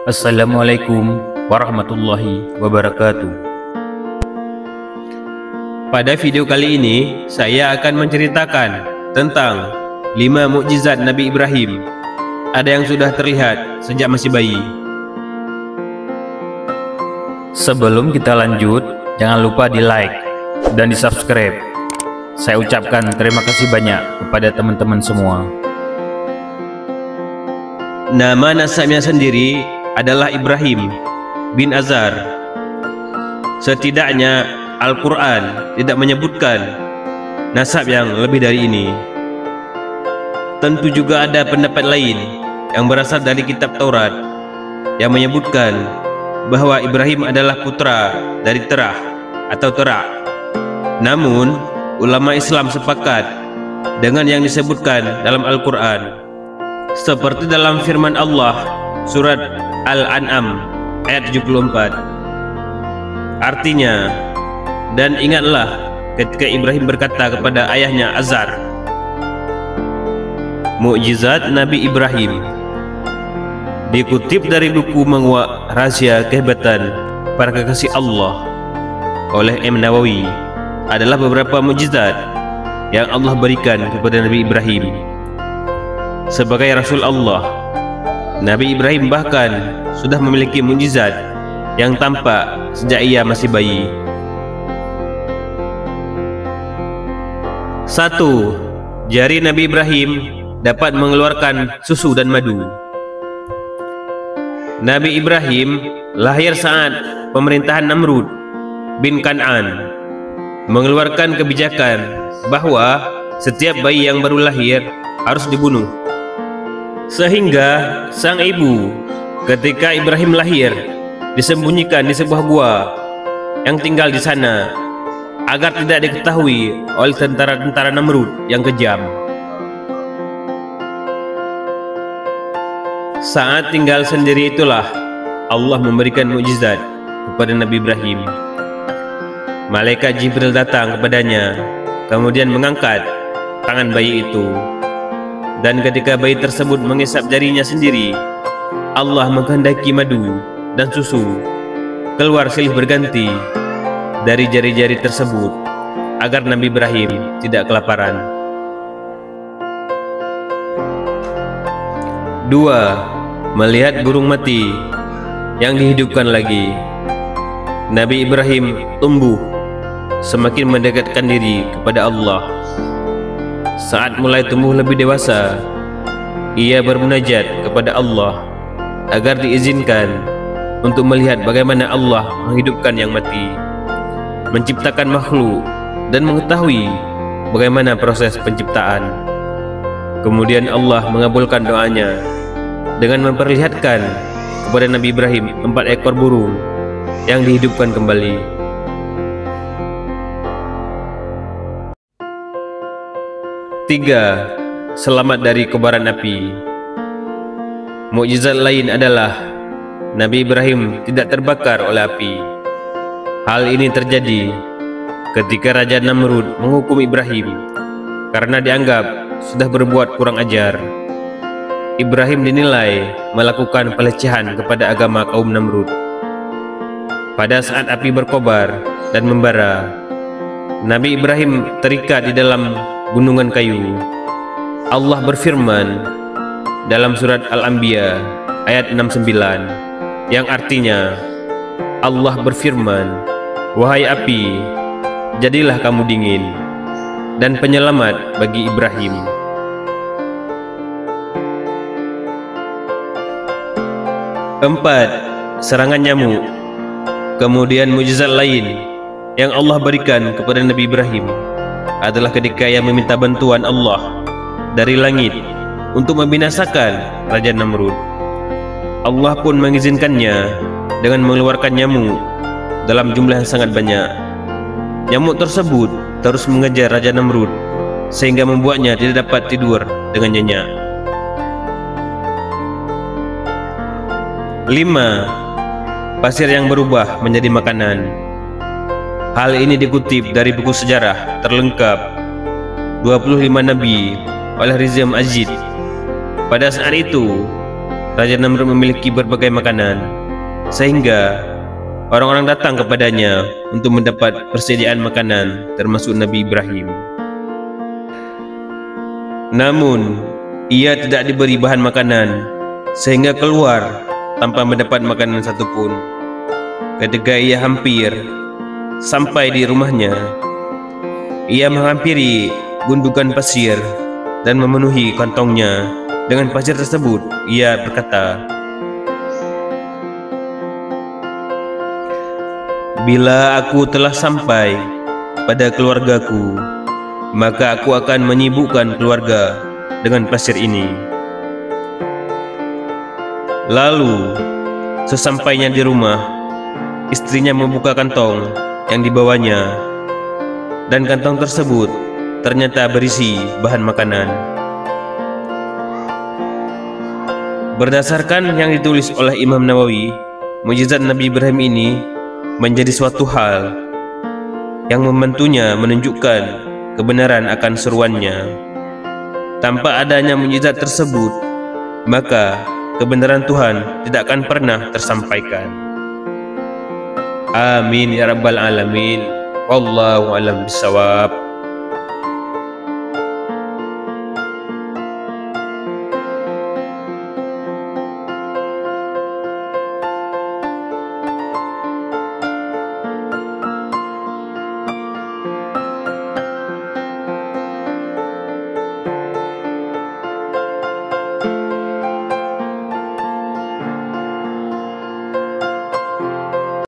Assalamualaikum warahmatullahi wabarakatuh. Pada video kali ini, saya akan menceritakan tentang 5 mukjizat Nabi Ibrahim. Ada yang sudah terlihat sejak masih bayi. Sebelum kita lanjut, jangan lupa di like dan di subscribe. Saya ucapkan terima kasih banyak kepada teman-teman semua. Nama nasabnya sendiri adalah Ibrahim bin Azar. Setidaknya Al-Quran tidak menyebutkan nasab yang lebih dari ini. Tentu juga ada pendapat lain yang berasal dari kitab Taurat yang menyebutkan bahwa Ibrahim adalah putra dari Terah atau Terak. Namun ulama Islam sepakat dengan yang disebutkan dalam Al-Quran, seperti dalam firman Allah surat Al-An'am ayat 74. Artinya, dan ingatlah ketika Ibrahim berkata kepada ayahnya Azar. Mukjizat Nabi Ibrahim dikutip dari buku Menguak Rahasia Kehebatan Para Kekasih Allah oleh M. Nawawi, adalah beberapa mukjizat yang Allah berikan kepada Nabi Ibrahim sebagai Rasul Allah. Nabi Ibrahim bahkan sudah memiliki mukjizat yang tampak sejak ia masih bayi. 1. Jari Nabi Ibrahim dapat mengeluarkan susu dan madu. Nabi Ibrahim lahir saat pemerintahan Namrud bin Kan'an mengeluarkan kebijakan bahwa setiap bayi yang baru lahir harus dibunuh. Sehingga sang ibu ketika Ibrahim lahir disembunyikan di sebuah gua yang tinggal di sana agar tidak diketahui oleh tentara-tentara Namrud yang kejam. Saat tinggal sendiri itulah Allah memberikan mukjizat kepada Nabi Ibrahim. Malaikat Jibril datang kepadanya, kemudian mengangkat tangan bayi itu. Dan ketika bayi tersebut mengisap jarinya sendiri, Allah menghendaki madu dan susu keluar silih berganti dari jari-jari tersebut agar Nabi Ibrahim tidak kelaparan. 2. Melihat burung mati yang dihidupkan lagi. Nabi Ibrahim tumbuh semakin mendekatkan diri kepada Allah. Saat mulai tumbuh lebih dewasa, ia bermunajat kepada Allah agar diizinkan untuk melihat bagaimana Allah menghidupkan yang mati, menciptakan makhluk, dan mengetahui bagaimana proses penciptaan. Kemudian Allah mengabulkan doanya dengan memperlihatkan kepada Nabi Ibrahim 4 ekor burung yang dihidupkan kembali. 3. Selamat dari kobaran api. Mukjizat lain adalah Nabi Ibrahim tidak terbakar oleh api. Hal ini terjadi ketika Raja Namrud menghukum Ibrahim karena dianggap sudah berbuat kurang ajar. Ibrahim dinilai melakukan pelecehan kepada agama kaum Namrud. Pada saat api berkobar dan membara, Nabi Ibrahim terikat di dalam gunungan kayu. Allah berfirman dalam surat Al-Anbiya ayat 69 yang artinya, Allah berfirman, "Wahai api, jadilah kamu dingin dan penyelamat bagi Ibrahim." 4. Serangan nyamuk. Kemudian mukjizat lain yang Allah berikan kepada Nabi Ibrahim adalah ketika ia meminta bantuan Allah dari langit untuk membinasakan Raja Namrud. Allah pun mengizinkannya dengan mengeluarkan nyamuk dalam jumlah yang sangat banyak. Nyamuk tersebut terus mengejar Raja Namrud sehingga membuatnya tidak dapat tidur dengan nyenyak. 5. Pasir yang berubah menjadi makanan. Hal ini dikutip dari buku sejarah terlengkap 25 Nabi oleh Rizam Ajid. Pada saat itu, Raja Namrud memiliki berbagai makanan, sehingga orang-orang datang kepadanya untuk mendapat persediaan makanan, termasuk Nabi Ibrahim. Namun, ia tidak diberi bahan makanan, sehingga keluar tanpa mendapat makanan satupun. Ketika ia hampir sampai di rumahnya, ia menghampiri gundukan pasir dan memenuhi kantongnya dengan pasir tersebut. Ia berkata, "Bila aku telah sampai pada keluargaku, maka aku akan menyibukkan keluarga dengan pasir ini." Lalu, sesampainya di rumah, istrinya membuka kantong yang dibawanya, dan kantong tersebut ternyata berisi bahan makanan. Berdasarkan yang ditulis oleh Imam Nawawi, mukjizat Nabi Ibrahim ini menjadi suatu hal yang membantunya menunjukkan kebenaran akan seruannya. Tanpa adanya mukjizat tersebut, maka kebenaran Tuhan tidak akan pernah tersampaikan. Amin ya rabbal alamin. Wallahu a'lam bishawab.